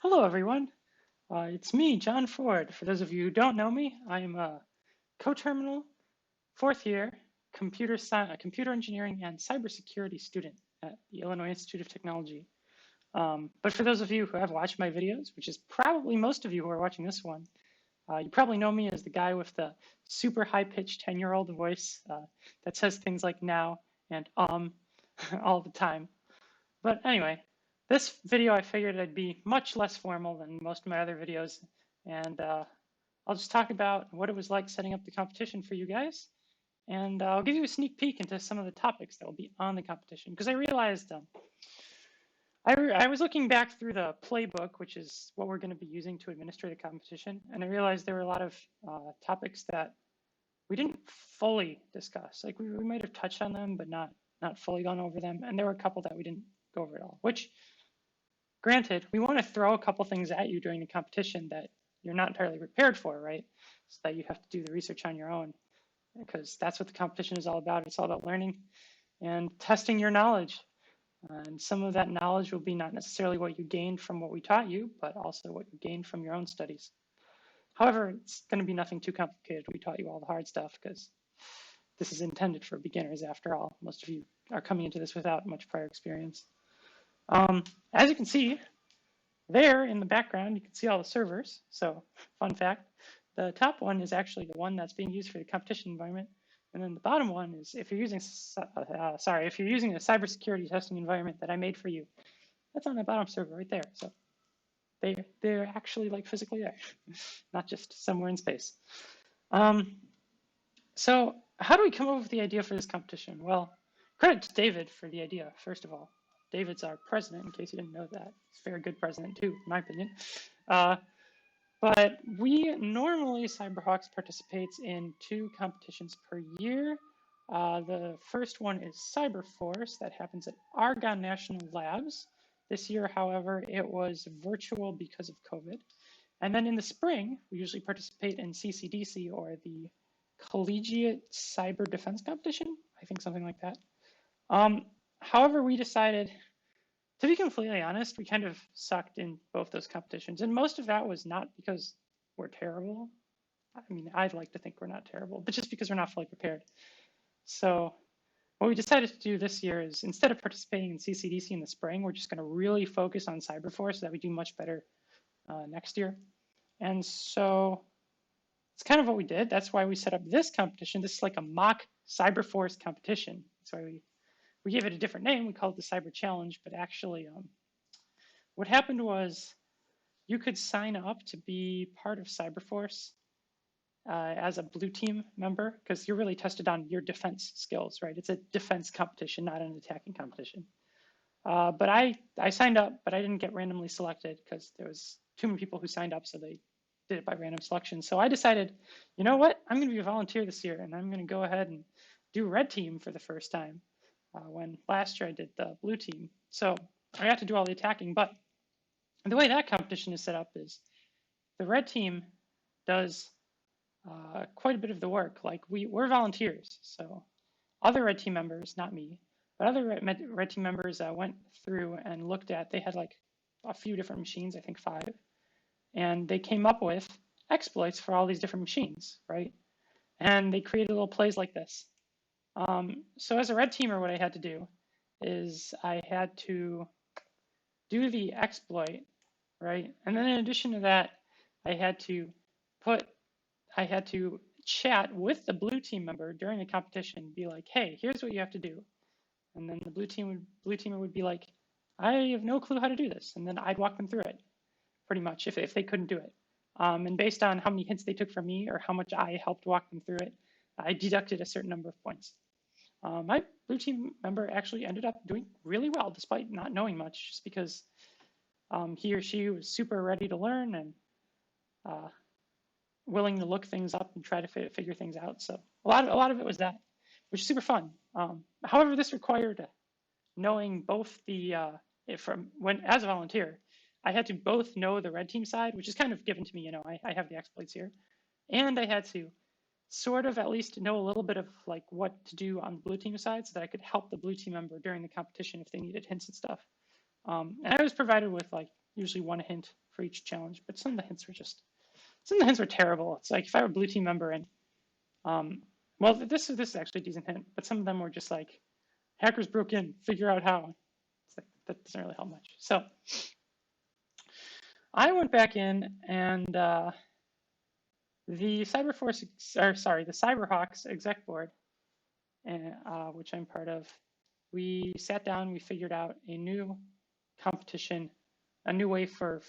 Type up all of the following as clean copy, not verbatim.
Hello, everyone. It's me, John Ford. For those of you who don't know me, I am a co-terminal fourth year computer engineering and cybersecurity student at the Illinois Institute of Technology. But for those of you who have watched my videos, which is probably most of you who are watching this one, you probably know me as the guy with the super high-pitched 10-year-old voice that says things like now and all the time. But anyway, this video I figured I'd be much less formal than most of my other videos, and I'll just talk about what it was like setting up the competition for you guys, and I'll give you a sneak peek into some of the topics that will be on the competition, because I realized I was looking back through the playbook, which is what we're going to be using to administer the competition, and I realized there were a lot of topics that we didn't fully discuss. Like we might have touched on them, but not fully gone over them, and there were a couple that we didn't go over at all, which granted, we want to throw a couple things at you during the competition that you're not entirely prepared for, right? So that you have to do the research on your own, because that's what the competition is all about. It's all about learning and testing your knowledge. And some of that knowledge will be not necessarily what you gained from what we taught you, but also what you gained from your own studies. However, it's going to be nothing too complicated. We taught you all the hard stuff because this is intended for beginners after all. Most of you are coming into this without much prior experience. As you can see, there in the background, you can see all the servers. So, fun fact, the top one is actually the one that's being used for the competition environment. And then the bottom one is if you're using, if you're using a cybersecurity testing environment that I made for you, that's on the bottom server right there. So they're actually like physically there, not just somewhere in space. So how do we come up with the idea for this competition? Well, credit to David for the idea, first of all. David's our president, in case you didn't know that. He's a very good president too, in my opinion. But we normally, CyberHawks participates in 2 competitions per year. The first one is CyberForce that happens at Argonne National Labs. This year, however, it was virtual because of COVID. And then in the spring, we usually participate in CCDC, or the Collegiate Cyber Defense Competition, I think something like that. However, we decided, to be completely honest, we kind of sucked in both those competitions. And most of that was not because we're terrible. I mean, I'd like to think we're not terrible, but just because we're not fully prepared. So what we decided to do this year is, instead of participating in CCDC in the spring, we're just going to really focus on CyberForce so that we do much better next year. And so it's kind of what we did. That's why we set up this competition. This is like a mock CyberForce competition. That's why we gave it a different name. We called it the Cyber Challenge, but actually what happened was you could sign up to be part of CyberForce as a blue team member, because you're really tested on your defense skills, right? It's a defense competition, not an attacking competition. But I signed up, but I didn't get randomly selected because there was too many people who signed up, so they did it by random selection. So I decided, you know what? I'm going to be a volunteer this year, and I'm going to go ahead and do red team for the first time. When last year I did the blue team. So I got to do all the attacking, but the way that competition is set up is the red team does quite a bit of the work. Like we're volunteers, so other red team members, not me, but other red team members went through and looked at, they had like a few different machines, I think 5, and they came up with exploits for all these different machines, right? And they created little plays like this. So as a red teamer, what I had to do is I had to do the exploit, right? And then in addition to that, I had to chat with the blue team member during the competition, be like, hey, here's what you have to do. And then the blue teamer would be like, I have no clue how to do this. And then I'd walk them through it, pretty much, if they couldn't do it. And based on how many hints they took from me or how much I helped walk them through it, I deducted a certain number of points. My blue team member actually ended up doing really well despite not knowing much, just because he or she was super ready to learn and willing to look things up and try to figure things out. So a lot of it was that, which is super fun. However, this required knowing both the as a volunteer, I had to both know the red team side, which is kind of given to me. You know, I have the exploits here, and I had to sort of at least know a little bit of like what to do on the blue team side so that I could help the blue team member during the competition if they needed hints and stuff. And I was provided with like usually 1 hint for each challenge, but some of the hints were terrible. It's like if I were a blue team member and, well, this is actually a decent hint, but some of them were just like, hackers broke in, figure out how. It's like, that doesn't really help much. So I went back in and the CyberHawks exec board, which I'm part of, we sat down, we figured out a new competition, a new way for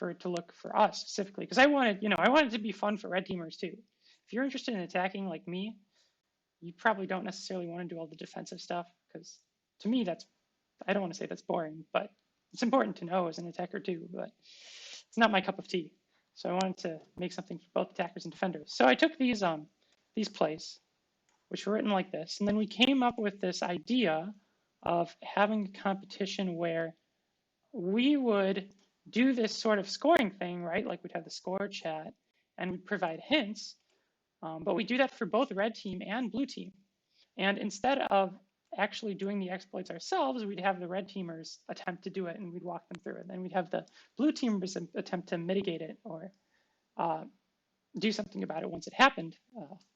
it to look for us specifically, because I wanted it to be fun for red teamers too. If you're interested in attacking like me, you probably don't necessarily want to do all the defensive stuff, because to me I don't want to say that's boring, but it's important to know as an attacker too, but it's not my cup of tea. So I wanted to make something for both attackers and defenders. So I took these plays, which were written like this, and then we came up with this idea of having a competition where we would do this sort of scoring thing, right? Like we'd have the score chat and we'd provide hints, but we do that for both red team and blue team. And instead of actually doing the exploits ourselves, we'd have the red teamers attempt to do it and we'd walk them through it. Then we'd have the blue teamers attempt to mitigate it or do something about it once it happened,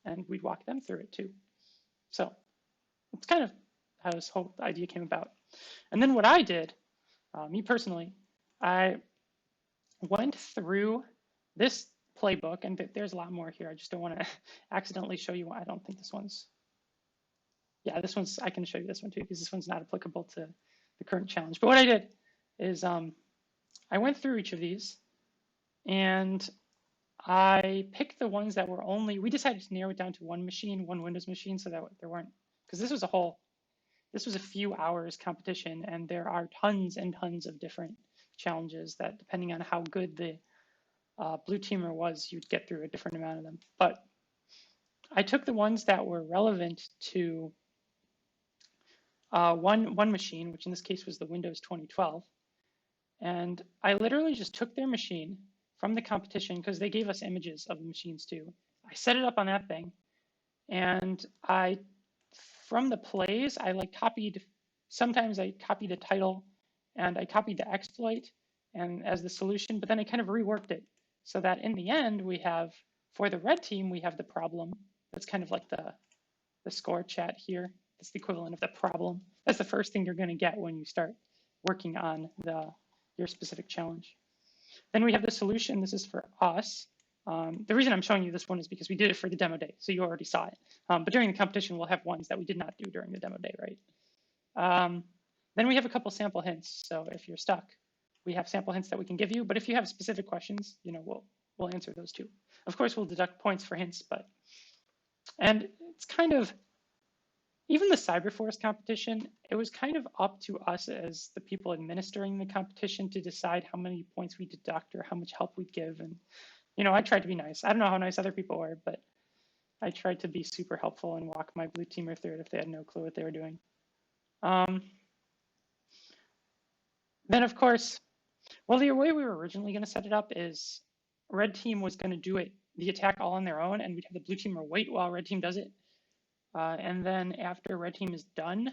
and we'd walk them through it too. So it's kind of how this whole idea came about. And then what I did, me personally, I went through this playbook, and there's a lot more here. I just don't want to accidentally show you. I don't think this one's, yeah, this one's, I can show you this one too, because this one's not applicable to the current challenge. But what I did is I went through each of these and I picked the ones that were we decided to narrow it down to one Windows machine, so that there weren't, because this was a few hours competition, and there are tons and tons of different challenges that, depending on how good the blue teamer was, you'd get through a different amount of them. But I took the ones that were relevant to one machine, which in this case was the Windows 2012, and I literally just took their machine from the competition, because they gave us images of the machines too. I set it up on that thing, and from the plays, sometimes I copied a title and I copied the exploit and as the solution, but then I kind of reworked it so that in the end for the red team, we have the problem. That's kind of like the score chat here. That's the equivalent of the problem. That's the first thing you're going to get when you start working on your specific challenge. Then we have the solution. This is for us. The reason I'm showing you this one is because we did it for the demo day, so you already saw it. But during the competition, we'll have ones that we did not do during the demo day, right? Then we have a couple sample hints. So if you're stuck, we have sample hints that we can give you. But if you have specific questions, we'll answer those too. Of course, we'll deduct points for hints, and it's kind of, even the CyberForce competition, it was kind of up to us as the people administering the competition to decide how many points we deduct or how much help we'd give. And, I tried to be nice. I don't know how nice other people were, but I tried to be super helpful and walk my blue teamer through it if they had no clue what they were doing. Then, of course, well, the way we were originally going to set it up is red team was going to do the attack all on their own, and we'd have the blue teamer wait while red team does it. And then after red team is done,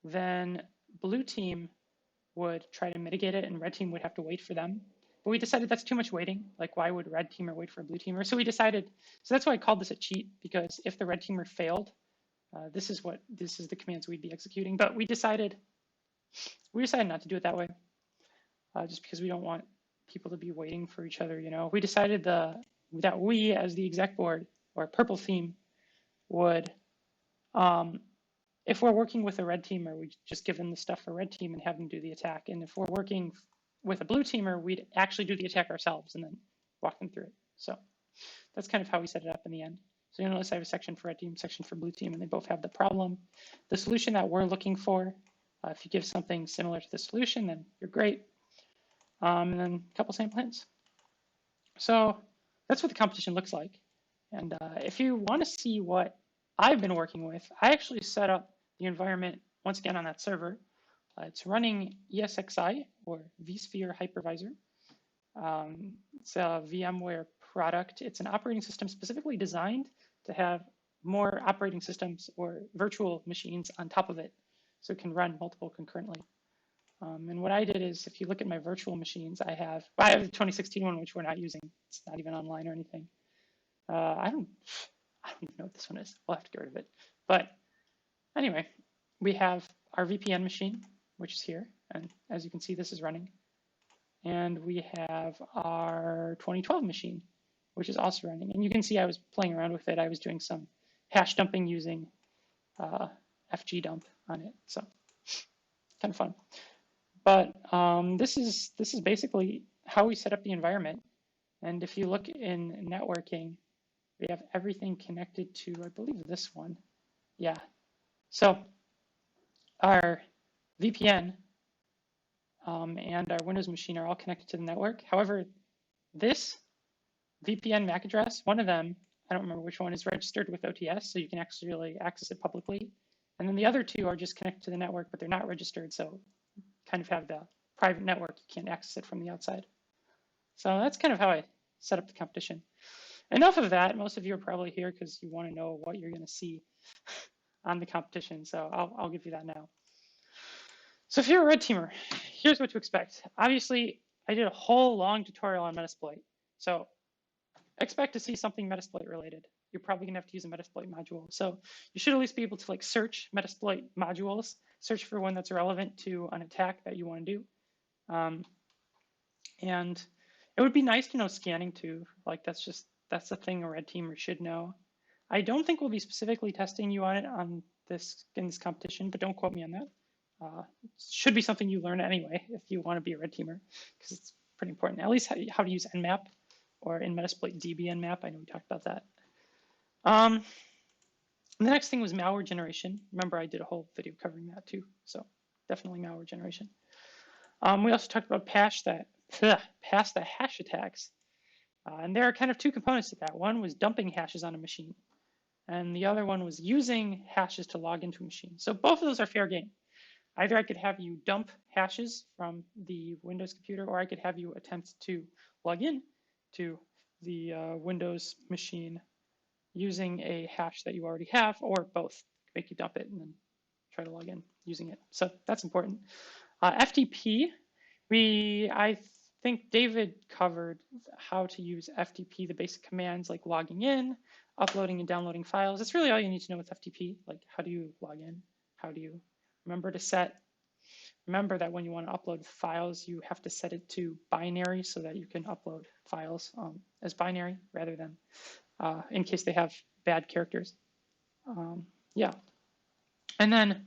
then blue team would try to mitigate it and red team would have to wait for them. But we decided that's too much waiting. Like, why would red teamer wait for a blue teamer? So that's why I called this a cheat, because if the red teamer failed, this is the commands we'd be executing. But we decided not to do it that way, just because we don't want people to be waiting for each other. We decided that we, as the exec board or purple team, would, if we're working with a red teamer, we just give them the stuff for red team and have them do the attack. And if we're working with a blue teamer, we'd actually do the attack ourselves and then walk them through it. So that's kind of how we set it up in the end. So you'll notice I have a section for red team, section for blue team, and they both have the problem. The solution that we're looking for, if you give something similar to the solution, then you're great. And then a couple sample hints. So that's what the competition looks like. And if you want to see what I've been working with, I actually set up the environment once again on that server. It's running ESXi or vSphere hypervisor. It's a VMware product. It's an operating system specifically designed to have more operating systems or virtual machines on top of it, so it can run multiple concurrently. And what I did is, if you look at my virtual machines, I have the 2016 one, which we're not using. It's not even online or anything. I don't even know what this one is. We'll have to get rid of it. But anyway, we have our VPN machine, which is here. And as you can see, this is running. And we have our 2012 machine, which is also running. And you can see I was playing around with it. I was doing some hash dumping using FG dump on it. So kind of fun. But this is basically how we set up the environment. And if you look in networking, we have everything connected to, I believe, this one. Yeah. So our VPN and our Windows machine are all connected to the network. However, this VPN MAC address, one of them, I don't remember which one, is registered with OTS, so you can actually access it publicly. And then the other two are just connected to the network, but they're not registered, so kind of have the private network. You can't access it from the outside. So that's kind of how I set up the competition. Enough of that. Most of you are probably here because you want to know what you're going to see on the competition. So I'll give you that now. So if you're a red teamer, here's what to expect. Obviously, I did a whole long tutorial on Metasploit. So expect to see something Metasploit related. You're probably going to have to use a Metasploit module. So you should at least be able to search Metasploit modules, search for one that's relevant to an attack that you want to do. And it would be nice to know scanning too. That's the thing a red teamer should know. I don't think we'll be specifically testing you on it in this competition, but don't quote me on that. It should be something you learn anyway if you want to be a red teamer, because it's pretty important. At least how to use Nmap, or in Metasploit DB Nmap. I know we talked about that. The next thing was malware generation. Remember, I did a whole video covering that too. So definitely malware generation. We also talked about pass the hash attacks. And there are kind of two components to that. One was dumping hashes on a machine, and the other one was using hashes to log into a machine. So both of those are fair game. Either I could have you dump hashes from the Windows computer, or I could have you attempt to log in to the Windows machine using a hash that you already have, or both. Make you dump it and then try to log in using it. So that's important. FTP, I think David covered how to use FTP, the basic commands like logging in, uploading and downloading files. That's really all you need to know with FTP. Like, how do you log in? How do you remember that when you want to upload files, you have to set it to binary so that you can upload files as binary rather than in case they have bad characters. Yeah. And then,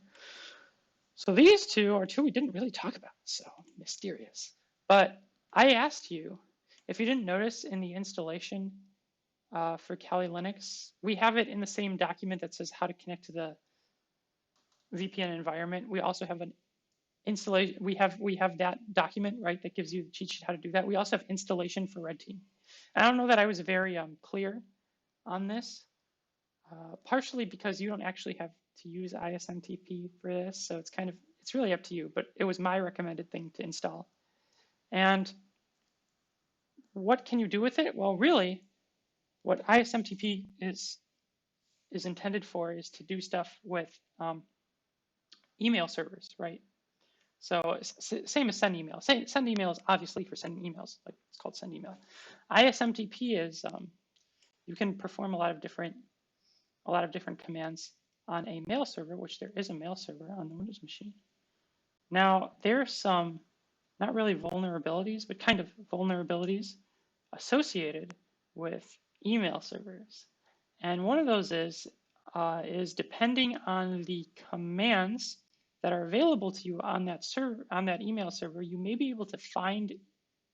so these two are two we didn't really talk about, so mysterious. But I asked you, if you didn't notice in the installation for Kali Linux, we have it in the same document that says how to connect to the VPN environment. We also have an installation. We have that document, right, that gives you the cheat sheet how to do that. We also have installation for Red Team. And I don't know that I was very clear on this, partially because you don't actually have to use ISMTP for this, so it's really up to you. But it was my recommended thing to install. And what can you do with it? Well, really, what ISMTP is intended for is to do stuff with email servers, right? So same as send email. Send email is obviously for sending emails, like it's called send email. ISMTP is you can perform a lot of different commands on a mail server, which there is a mail server on the Windows machine. Now there's some not really vulnerabilities, but kind of vulnerabilities associated with email servers. And one of those is depending on the commands that are available to you on that server, on that email server, you may be able to find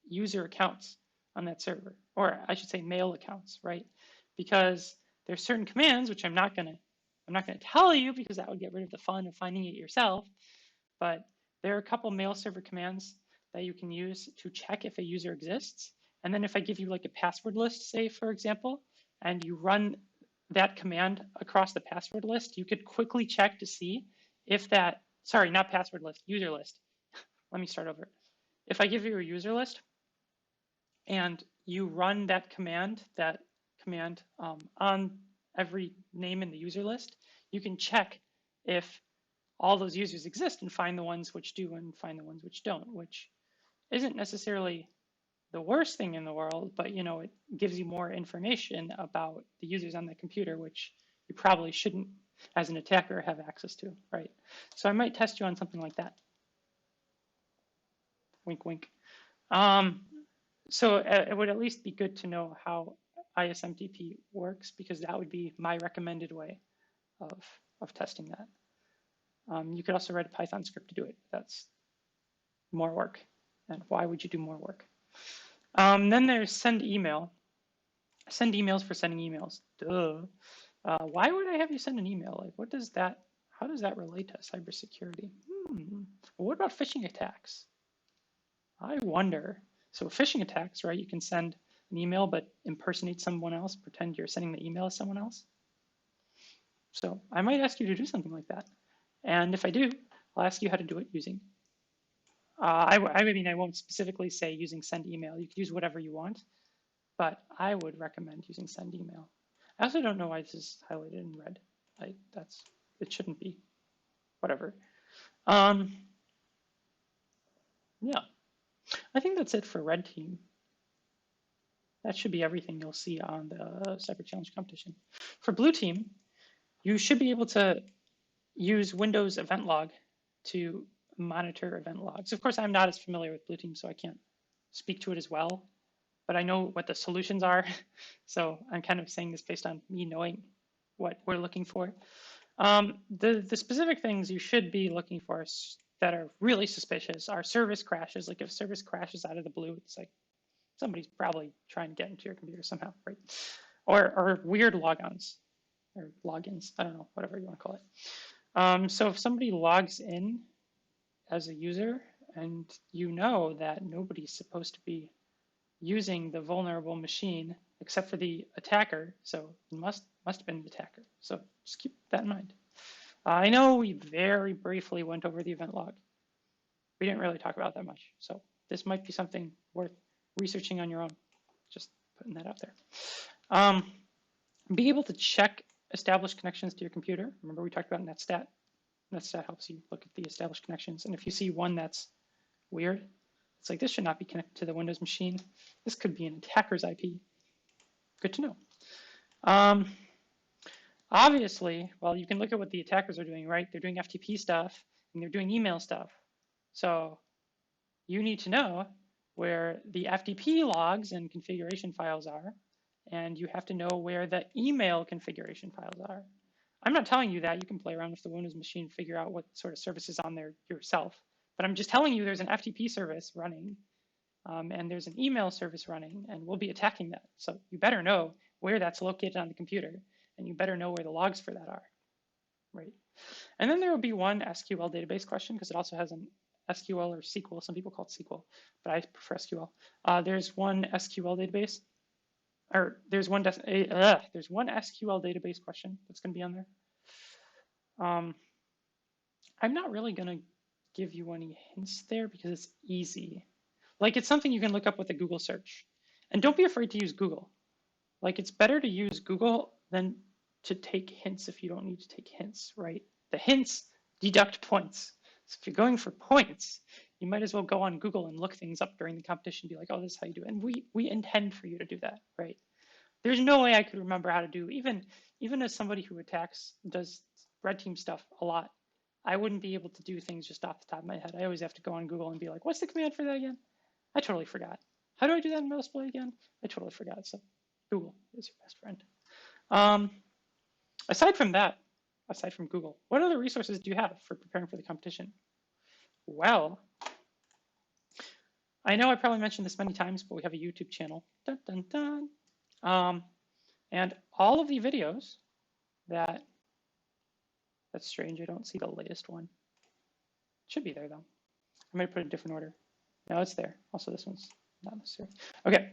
user accounts on that server, or I should say mail accounts, right? Because there's certain commands which I'm not gonna tell you because that would get rid of the fun of finding it yourself. But there are a couple mail server commands that you can use to check if a user exists. And then if I give you like a password list, say for example, and you run that command across the password list, you could quickly check to see if that, sorry, not password list, user list. Let me start over. If I give you a user list and you run that command on every name in the user list, you can check if all those users exist and find the ones which do and find the ones which don't, which isn't necessarily the worst thing in the world, but it gives you more information about the users on the computer, which you probably shouldn't, as an attacker, have access to, right? So I might test you on something like that. Wink, wink. So it would at least be good to know how ISMTP works, because that would be my recommended way of testing that. You could also write a Python script to do it. That's more work. And why would you do more work? Then there's send email. Send emails for sending emails. Duh. Why would I have you send an email? Like, how does that relate to cybersecurity? Well, what about phishing attacks? I wonder. So phishing attacks, right? You can send an email, but impersonate someone else, pretend you're sending the email to someone else. So I might ask you to do something like that. And if I do, I'll ask you how to do it using. I mean, I won't specifically say using send email. You could use whatever you want, but I would recommend using send email. I also don't know why this is highlighted in red. It shouldn't be. Whatever. Yeah. I think that's it for red team. That should be everything you'll see on the Cyber Challenge competition. For blue team, you should be able to use Windows event log to monitor event logs. Of course, I'm not as familiar with blue team, so I can't speak to it as well, but I know what the solutions are. So I'm kind of saying this based on me knowing what we're looking for. The specific things you should be looking for that are really suspicious are service crashes. Like if service crashes out of the blue, it's like somebody's probably trying to get into your computer somehow, right? Or weird logons or logins, I don't know, whatever you want to call it. So if somebody logs in as a user and you know that nobody's supposed to be using the vulnerable machine except for the attacker, so it must have been the attacker. So just keep that in mind. I know we very briefly went over the event log. We didn't really talk about that much. So this might be something worth researching on your own. Just putting that out there. Be able to check established connections to your computer. Remember we talked about netstat. Netstat helps you look at the established connections. And if you see one that's weird, it's like this should not be connected to the Windows machine. This could be an attacker's IP. Good to know. Obviously, well, you can look at what the attackers are doing, right? They're doing FTP stuff and they're doing email stuff. So you need to know where the FTP logs and configuration files are, and you have to know where the email configuration files are. I'm not telling you that. You can play around with the Windows machine, figure out what sort of service is on there yourself. But I'm just telling you there's an FTP service running, and there's an email service running, and we'll be attacking that. So you better know where that's located on the computer, and you better know where the logs for that are, right? And then there will be one SQL database question, because it also has an SQL or SQL. Some people call it SQL, but I prefer SQL. There's one SQL database, or there's one SQL database question that's going to be on there. I'm not really going to give you any hints there because it's easy. Like it's something you can look up with a Google search. And don't be afraid to use Google. Like it's better to use Google than to take hints if you don't need to take hints, right? The hints deduct points. So if you're going for points, you might as well go on Google and look things up during the competition, be like, oh, this is how you do it. And we intend for you to do that, right? There's no way I could remember how to do, even as somebody who does red team stuff a lot, I wouldn't be able to do things just off the top of my head. I always have to go on Google and be like, what's the command for that again? I totally forgot. How do I do that in MatLab again? I totally forgot. So Google is your best friend. Aside from that, aside from Google, what other resources do you have for preparing for the competition? Well, I know I probably mentioned this many times, but we have a YouTube channel. Dun, dun, dun. And all of the videos that's strange, I don't see the latest one. It should be there though. I might put it in a different order. No, it's there. Also, this one's not necessary. Okay,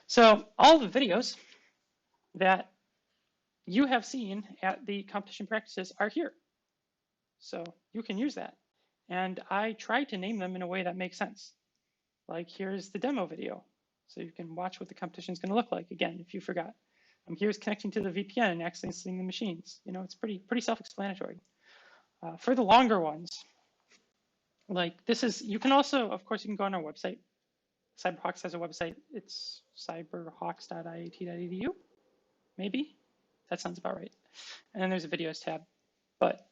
so all the videos that you have seen at the competition practices are here. So you can use that. And I try to name them in a way that makes sense. Like here's the demo video. So you can watch what the competition is going to look like. Again, if you forgot. Here's connecting to the VPN and accessing the machines. It's pretty self-explanatory. For the longer ones, like this is, you can also, of course, you can go on our website. CyberHawks has a website. It's cyberhawks.iat.edu, maybe. That sounds about right. And then there's a videos tab. But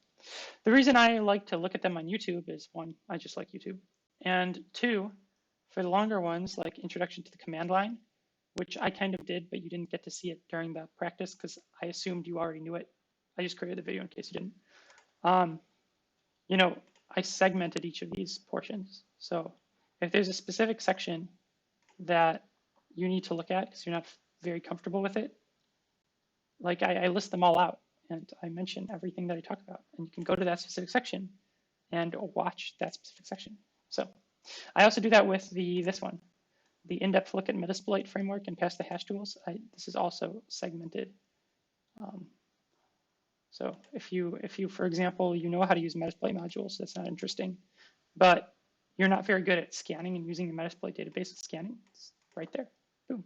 the reason I like to look at them on YouTube is, one, I just like YouTube. And two, for the longer ones, like Introduction to the Command Line, which I kind of did, but you didn't get to see it during the practice because I assumed you already knew it. I just created the video in case you didn't. You know, I segmented each of these portions. So if there's a specific section that you need to look at because you're not very comfortable with it, like I list them all out and I mention everything that I talk about, and you can go to that specific section and watch that specific section. So I also do that with this one, the in-depth look at Metasploit framework and pass the hash tools. This is also segmented. So if you, for example, you know how to use Metasploit modules, that's not interesting, but you're not very good at scanning and using the Metasploit database with scanning, it's right there, boom,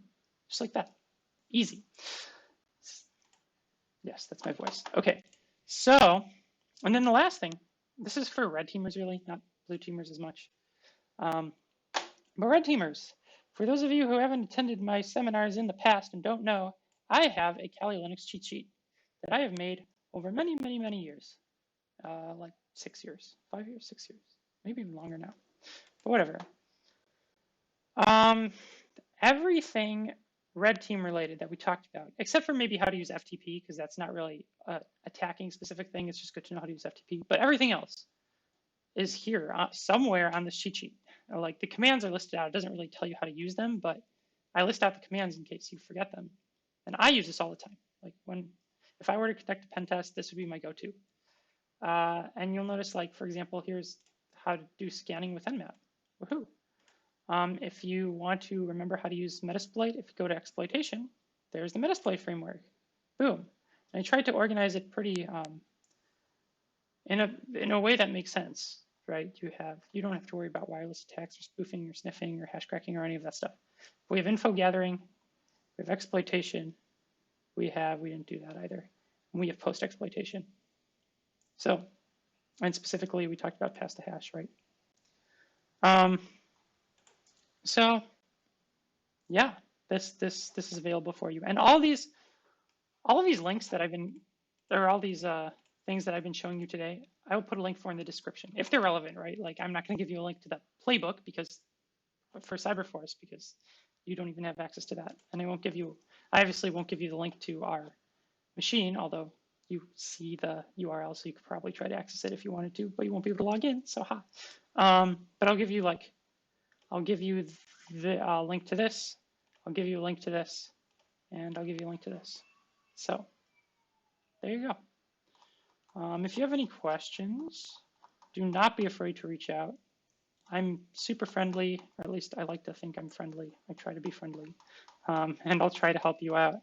just like that, easy. Yes, that's my voice. Okay, so, and then the last thing, this is for red teamers really, not blue teamers as much. But red teamers, for those of you who haven't attended my seminars in the past and don't know, I have a Kali Linux cheat sheet that I have made over many, many, many years, like 6 years, 5 years, 6 years, maybe even longer now, but whatever. Everything red team related that we talked about, except for maybe how to use FTP, because that's not really a attacking specific thing, it's just good to know how to use FTP, but everything else is here somewhere on this cheat sheet. Like the commands are listed out, it doesn't really tell you how to use them, but I list out the commands in case you forget them. And I use this all the time. Like if I were to conduct a pen test, this would be my go-to. And you'll notice, like, for example, here's how to do scanning with Nmap. Woohoo. If you want to remember how to use Metasploit, if you go to exploitation, there's the Metasploit framework. Boom. And I tried to organize it pretty in a way that makes sense, right? You don't have to worry about wireless attacks or spoofing or sniffing or hash cracking or any of that stuff. We have info gathering, we have exploitation, we didn't do that either, and we have post exploitation. So, and specifically we talked about pass the hash, right? So yeah, this is available for you, and all of these links that all these things that I've been showing you today, I will put a link for in the description if they're relevant, right? Like I'm not going to give you a link to the playbook for Cyberforce because you don't even have access to that, and I obviously won't give you the link to our machine, although you see the URL, so you could probably try to access it if you wanted to, but you won't be able to log in. So but I'll give you the link to this. I'll give you a link to this, and I'll give you a link to this. So there you go. If you have any questions, do not be afraid to reach out. I'm super friendly, or at least I like to think I'm friendly. I try to be friendly, and I'll try to help you out.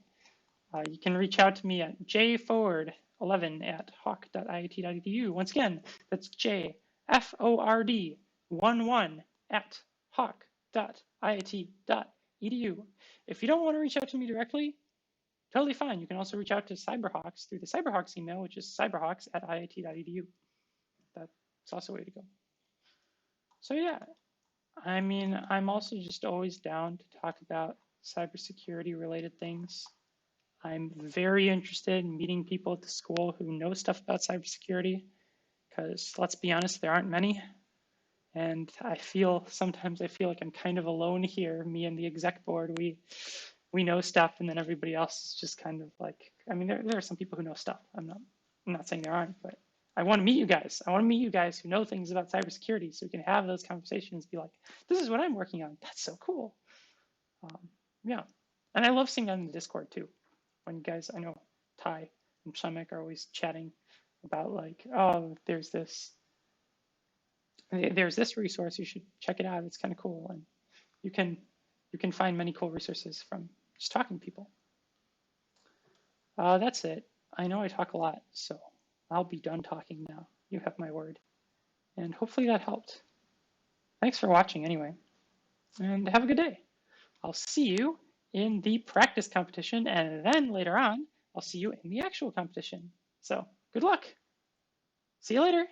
You can reach out to me at jford11@hawk.iat.edu. Once again, that's jford11@hawk.iat.edu. If you don't want to reach out to me directly, totally fine. You can also reach out to CyberHawks through the CyberHawks email, which is cyberhawks@iat.edu. That's also a way to go. So yeah, I mean, I'm also just always down to talk about cybersecurity related things. I'm very interested in meeting people at the school who know stuff about cybersecurity, because let's be honest, there aren't many. And sometimes I feel like I'm kind of alone here. Me and the exec board, we know stuff, and then everybody else is just kind of like, I mean, there are some people who know stuff. I'm not saying there aren't, but I want to meet you guys. I want to meet you guys who know things about cybersecurity, so we can have those conversations, be like, this is what I'm working on. That's so cool. Yeah, and I love seeing that in the Discord too. When you guys, I know Ty and Shemek are always chatting about like, oh, there's this resource, you should check it out. It's kind of cool, and you can find many cool resources from just talking to people. That's it. I know I talk a lot, so I'll be done talking now. You have my word, and hopefully that helped. Thanks for watching anyway, and have a good day. I'll see you in the practice competition, and then later on, I'll see you in the actual competition. So good luck. See you later.